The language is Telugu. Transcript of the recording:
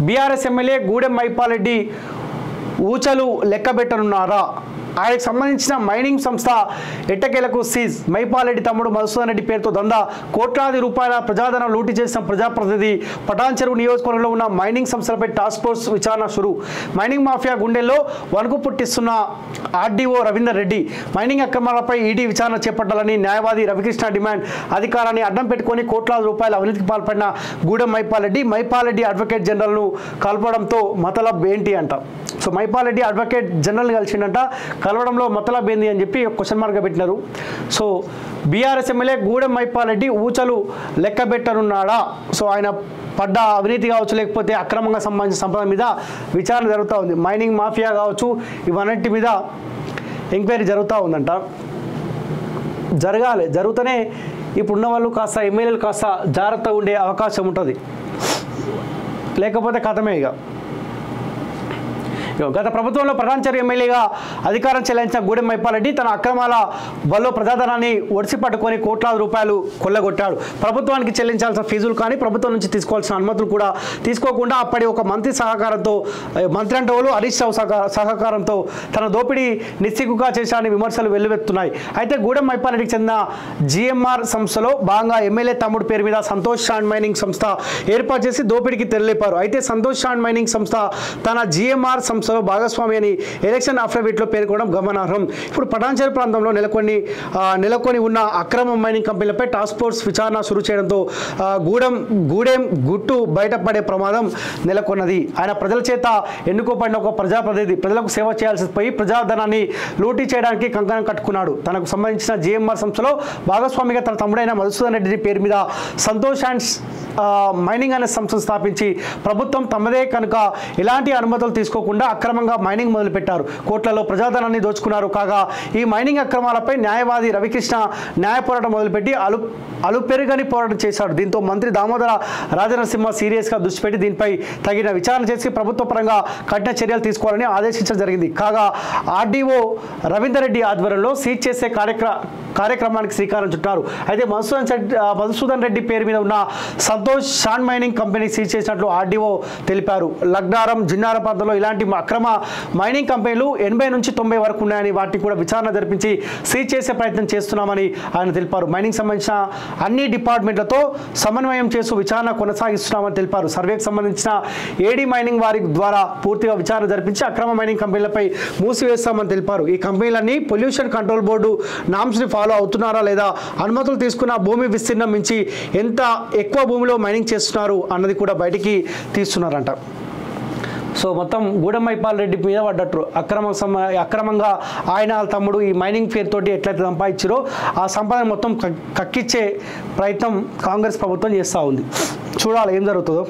బీఆర్ఎస్ ఎమ్మెల్యే గూడెం మైపాలరెడ్డి ఊచలు లెక్కబెట్టనున్నారా? ఆయనకు సంబంధించిన మైనింగ్ సంస్థ ఎట్టకేలకు సీజ్. మైపాలరెడ్డి తమ్ముడు మధుసూదన్ రెడ్డి పేరుతో దందా కోట్లాది రూపాయల ప్రజాధనం లూటీ చేసిన ప్రజాప్రతినిధి. పటాన్ చెరువు నియోజకవర్గంలో ఉన్న మైనింగ్ సంస్థలపై టాస్క్ ఫోర్స్ విచారణ షురు. మైనింగ్ మాఫియా గుండెల్లో వణుకు పుట్టిస్తున్న ఆర్డీఓ రవీందర్ రెడ్డి మైనింగ్ అక్రమాలపై ఈడీ విచారణ చేపట్టాలని న్యాయవాది రవికృష్ణ డిమాండ్. అధికారాన్ని అడ్డం పెట్టుకుని కోట్లాది రూపాయల అవినీతికి పాల్పడిన గూడెం మైపాలరెడ్డి అడ్వకేట్ జనరల్ను కలపడంతో మతలబ్ ఏంటి అంట. సో మైపాలరెడ్డి అడ్వకేట్ జనరల్ని కలిసిండంట. కలవడంలో మతలబ్ ఏంది అని చెప్పి క్వశ్చన్ మార్క్గా పెట్టినారు. So BRS MLA Gudem Mahipal Reddy ఊచలు లెక్కబెట్టనున్నాడా? సో ఆయన పడ్డ అవినీతి కావచ్చు, లేకపోతే అక్రమంగా సంబంధించిన సంపద మీద విచారణ జరుగుతూ ఉంది. మైనింగ్ మాఫియా కావచ్చు, ఇవన్నిటి మీద ఎంక్వైరీ జరుగుతూ ఉందంట. జరగాలి, జరుగుతూనే ఇప్పుడున్న వాళ్ళు కాస్త ఎమ్మెల్యేలు కాస్త జాగ్రత్తగా ఉండే అవకాశం ఉంటుంది, లేకపోతే కథమే. ఇక గత ప్రభుత్వంలో పటాన్ చెరువు ఎమ్మెల్యేగా అధికారం చెలాయించిన గూడెం మైపాలరెడ్డి తన అక్రమాల వల్ల ప్రజాధనాన్ని ఒడిసి పట్టుకొని కోట్లాది రూపాయలు కొల్లగొట్టాడు. ప్రభుత్వానికి చెల్లించాల్సిన ఫీజులు కానీ ప్రభుత్వం నుంచి తీసుకోవాల్సిన అనుమతులు కూడా తీసుకోకుండా అప్పటి ఒక మంత్రి సహకారంతో, మంత్రి అంటే వాళ్ళు హరీష్ రావు సహకారంతో తన దోపిడీ నిస్సిగ్గుగా చేశాడని విమర్శలు వెల్లువెత్తున్నాయి. అయితే గూడెం మైపాలరెడ్డికి చెందిన జిఎంఆర్ సంస్థలో భాగంగా ఎమ్మెల్యే తమ్ముడు పేరు మీద సంతోష్ శాండ్ మైనింగ్ సంస్థ ఏర్పాటు చేసి దోపిడీకి తెరలేపారు. అయితే సంతోష్ శాండ్ మైనింగ్ సంస్థ తన జిఎంఆర్ సంస్థ భాగస్వామి అని ఎలక్షన్ అఫిడవిట్లో పేర్కొనడం గమనార్హం. ఇప్పుడు పటాన్ చెరువు ప్రాంతంలో నెలకొని ఉన్న అక్రమ మైనింగ్ కంపెనీలపై టాస్క్ ఫోర్స్ విచారణ షురు చేయడంతో గూడెం గుట్టు బయటపడే ప్రమాదం నెలకొన్నది. ఆయన ప్రజల చేత ఎన్నుకోబడిన ఒక ప్రజాప్రతినిధి, ప్రజలకు సేవ చేయాల్సి పోయి ప్రజాధనాన్ని లూటీ చేయడానికి కంకణం కట్టుకున్నాడు. తనకు సంబంధించిన జిఎంఆర్ సంస్థలో భాగస్వామిగా తన తమ్ముడైన మధుసూదన్ రెడ్డి పేరు మీద సంతోష్ అండ్ మైనింగ్ అనే సంస్థను స్థాపించి ప్రభుత్వం తమదే కనుక ఎలాంటి అనుమతులు తీసుకోకుండా అక్రమంగా మైనింగ్ మొదలుపెట్టారు. కోట్లలో ప్రజాధనాన్ని దోచుకున్నారు. కాగా ఈ మైనింగ్ అక్రమాలపై న్యాయవాది రవికృష్ణ న్యాయ పోరాటం మొదలుపెట్టి అలుపెరుగని పోరాటం చేశాడు. దీంతో మంత్రి దామోదర రాజనరసింహ సీరియస్గా దృష్టి పెట్టి దీనిపై తగిన విచారణ చేసి ప్రభుత్వ పరంగా కఠిన చర్యలు తీసుకోవాలని ఆదేశించడం జరిగింది. కాగా ఆర్డీఓ రవీందర్ రెడ్డి ఆధ్వర్యంలో సీజ్ చేసే కార్యక్రమానికి శ్రీకారం చుట్టారు. అయితే మధుసూదన్ రెడ్డి పేరు మీద ఉన్న Santosh sand mining company seize చేసినట్లు ఆర్డీఓ తెలిపారు. లగ్నారం, జిన్నారం ప్రాంతంలో ఇలాంటి అక్రమ మైనింగ్ కంపెనీలు 80 నుంచి 90 వరకు ఉన్నాయని వాటిని కూడా విచారణ జరిపించి సీజ్ చేసే ప్రయత్నం చేస్తున్నామని ఆయన తెలిపారు. మైనింగ్ సంబంధించిన అన్ని డిపార్ట్మెంట్లతో సమన్వయం చేస్తూ విచారణ కొనసాగిస్తున్నామని తెలిపారు. సర్వేకి సంబంధించిన ఏడీ మైనింగ్ వారి ద్వారా పూర్తిగా విచారణ జరిపించి అక్రమ మైనింగ్ కంపెనీలపై మూసివేస్తామని తెలిపారు. ఈ కంపెనీలన్నీ పొల్యూషన్ కంట్రోల్ బోర్డు నామ్స్ని ఫాలో అవుతున్నారా లేదా, అనుమతులు తీసుకున్న భూమి విస్తీర్ణం మించి ఎంత ఎక్కువ భూమిలో మైనింగ్ చేస్తున్నారు అన్నది కూడా బయటికి తీస్తున్నారంట. సో మొత్తం గూడెం మైపాలరెడ్డి మీద పడ్డట్టు అక్రమంగా ఆయన తమ్ముడు ఈ మైనింగ్ పేరుతోటి ఎట్లయితే సంపాదించారో ఆ సంపాదన మొత్తం కక్కిచ్చే ప్రయత్నం కాంగ్రెస్ ప్రభుత్వం చేస్తూ ఉంది. చూడాలి ఏం జరుగుతుందో.